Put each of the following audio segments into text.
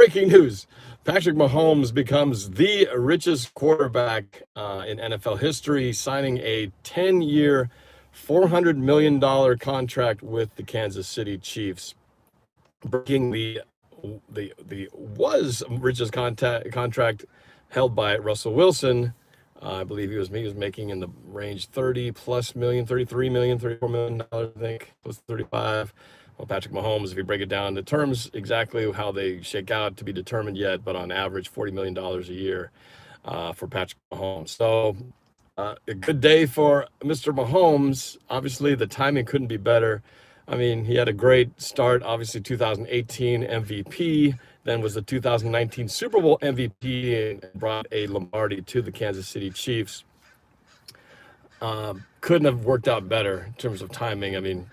Breaking news. Patrick Mahomes becomes the richest quarterback in NFL history, signing a 10-year, $400 million contract with the Kansas City Chiefs, breaking the was richest contract held by Russell Wilson. I believe he was making in the range 30 plus million, 33 million, $34 million, I think it was 35. Well, Patrick Mahomes, if you break it down to terms, exactly how they shake out to be determined yet, but on average, $40 million a year for Patrick Mahomes. So a good day for Mr. Mahomes. Obviously, the timing couldn't be better. I mean, he had a great start, obviously 2018 MVP, then was the 2019 Super Bowl MVP and brought a Lombardi to the Kansas City Chiefs. Couldn't have worked out better in terms of timing. I mean,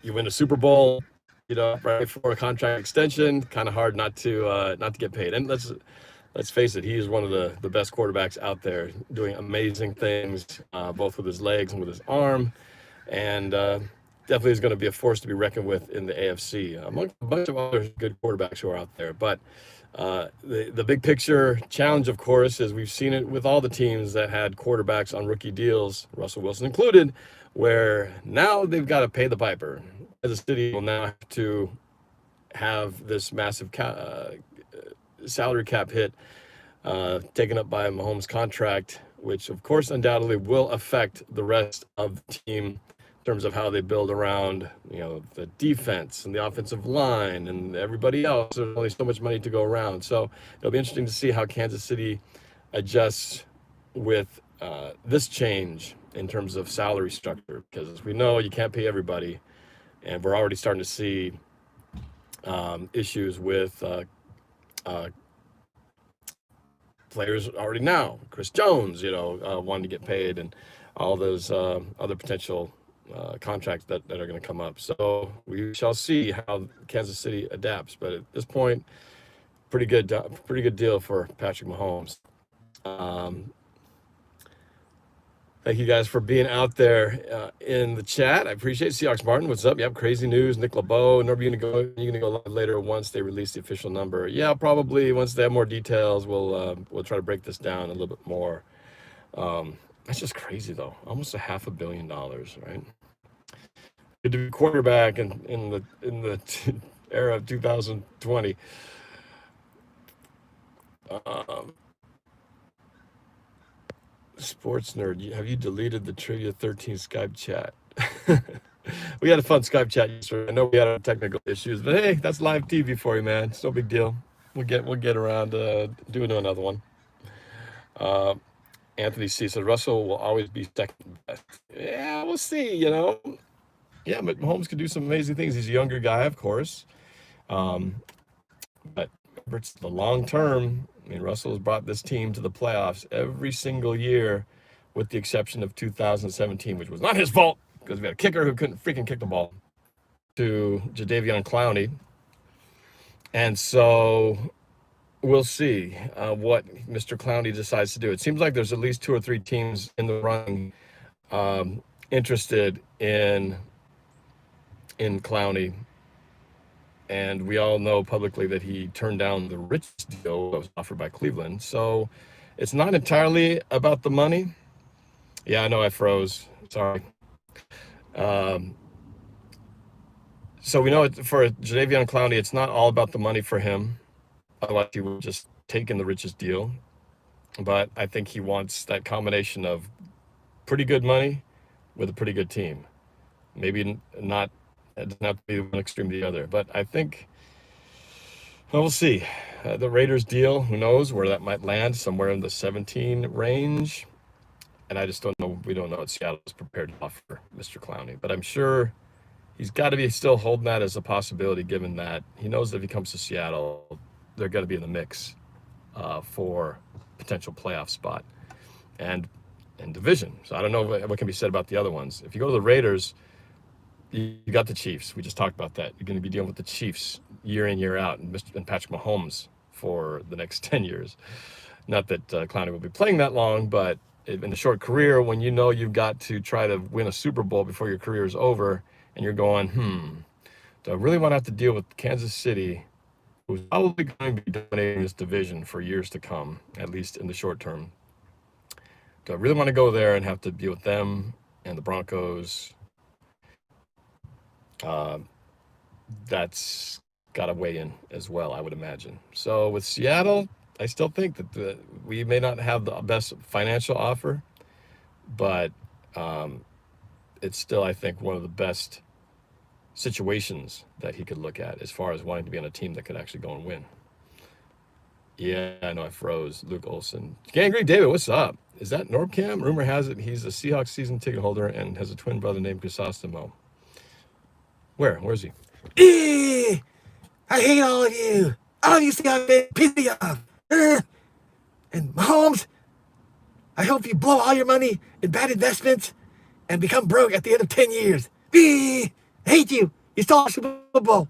you win a Super Bowl, right before a contract extension, kind of hard not to get paid. And let's face it, he is one of the best quarterbacks out there, doing amazing things, both with his legs and with his arm, and definitely is going to be a force to be reckoned with in the AFC, among a bunch of other good quarterbacks who are out there. But the big picture challenge, of course, is we've seen it with all the teams that had quarterbacks on rookie deals, Russell Wilson included, where now they've got to pay the piper. Kansas City will now have to have this massive salary cap hit taken up by Mahomes' contract, which of course undoubtedly will affect the rest of the team in terms of how they build around, the defense and the offensive line and everybody else. There's only so much money to go around. So it'll be interesting to see how Kansas City adjusts with this change in terms of salary structure, because as we know, you can't pay everybody. And we're already starting to see issues with players already now. Chris Jones, wanting to get paid, and all those other potential contracts that are going to come up. So we shall see how Kansas City adapts. But at this point, pretty good deal for Patrick Mahomes. Thank you guys for being out there in the chat. I appreciate it. Seahawks Martin, what's up? Yep, crazy news. Nick LeBeau, Norb, you're gonna go live later once they release the official number. Yeah, probably once they have more details, we'll try to break this down a little bit more. That's just crazy though. Almost $500 million, right? Good to be quarterback in the era of 2020. Sports nerd, have you deleted the Trivia 13 Skype chat? We had a fun Skype chat yesterday. I know we had technical issues, but hey, that's live TV for you, man. It's no big deal. We'll get around doing another one. Anthony C said Russell will always be second best. Yeah, we'll see. Yeah, but Mahomes can do some amazing things. He's a younger guy, of course, but it's the long term. I mean, Russell has brought this team to the playoffs every single year, with the exception of 2017, which was not his fault because we had a kicker who couldn't freaking kick the ball, to Jadeveon Clowney. And so we'll see what Mr. Clowney decides to do. It seems like there's at least 2 or 3 teams in the running interested in Clowney. And we all know publicly that he turned down the richest deal that was offered by Cleveland. So it's not entirely about the money. Yeah, I know I froze. Sorry. So we know for Jadeveon Clowney, it's not all about the money for him. Otherwise, he would just taken the richest deal. But I think he wants that combination of pretty good money with a pretty good team. Maybe not. It doesn't have to be one extreme to the other, but I think, well, we'll see. The Raiders deal, who knows where that might land, somewhere in the 17 range. And I just don't know. We don't know what Seattle is prepared to offer Mr. Clowney, but I'm sure he's got to be still holding that as a possibility, given that he knows that if he comes to Seattle, they're going to be in the mix for potential playoff spot and division. So I don't know what can be said about the other ones. If you go to the Raiders, you got the Chiefs. We just talked about that. You're going to be dealing with the Chiefs year in, year out, and Patrick Mahomes for the next 10 years. Not that Clowney will be playing that long, but in a short career, when you know you've got to try to win a Super Bowl before your career is over, and you're going, do I really want to have to deal with Kansas City who's probably going to be dominating this division for years to come, at least in the short term. Do I really want to go there and have to deal with them and the Broncos? That's got to weigh in as well, I would imagine. So with Seattle, I still think that we may not have the best financial offer, but it's still, I think, one of the best situations that he could look at as far as wanting to be on a team that could actually go and win. Yeah, I know I froze. Luke Olson. Gangrene David, what's up? Is that NorbCam? Rumor has it he's a Seahawks season ticket holder and has a twin brother named Chrysostemo. Where? Where's he? I hate all of you. All of you Seahawks fans piss me off. And Mahomes, I hope you blow all your money in bad investments and become broke at the end of 10 years. I hate you. You stole our Super Bowl.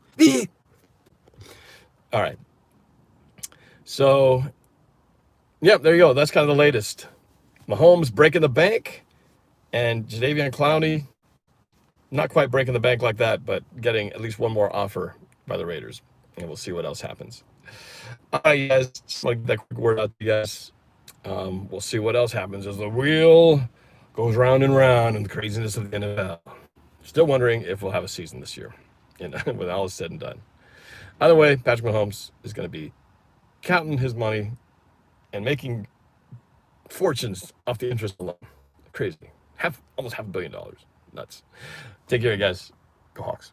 All right. So, yep, there you go. That's kind of the latest. Mahomes breaking the bank, and Jadeveon Clowney not quite breaking the bank like that, but getting at least one more offer by the Raiders, and we'll see what else happens. All right, you guys, just want to get that quick word out to you guys. We'll see what else happens as the wheel goes round and round in the craziness of the NFL. Still wondering if we'll have a season this year, when all is said and done. Either way, Patrick Mahomes is going to be counting his money and making fortunes off the interest alone. Crazy. Almost $500 million. Nuts. Take care, guys. Go Hawks.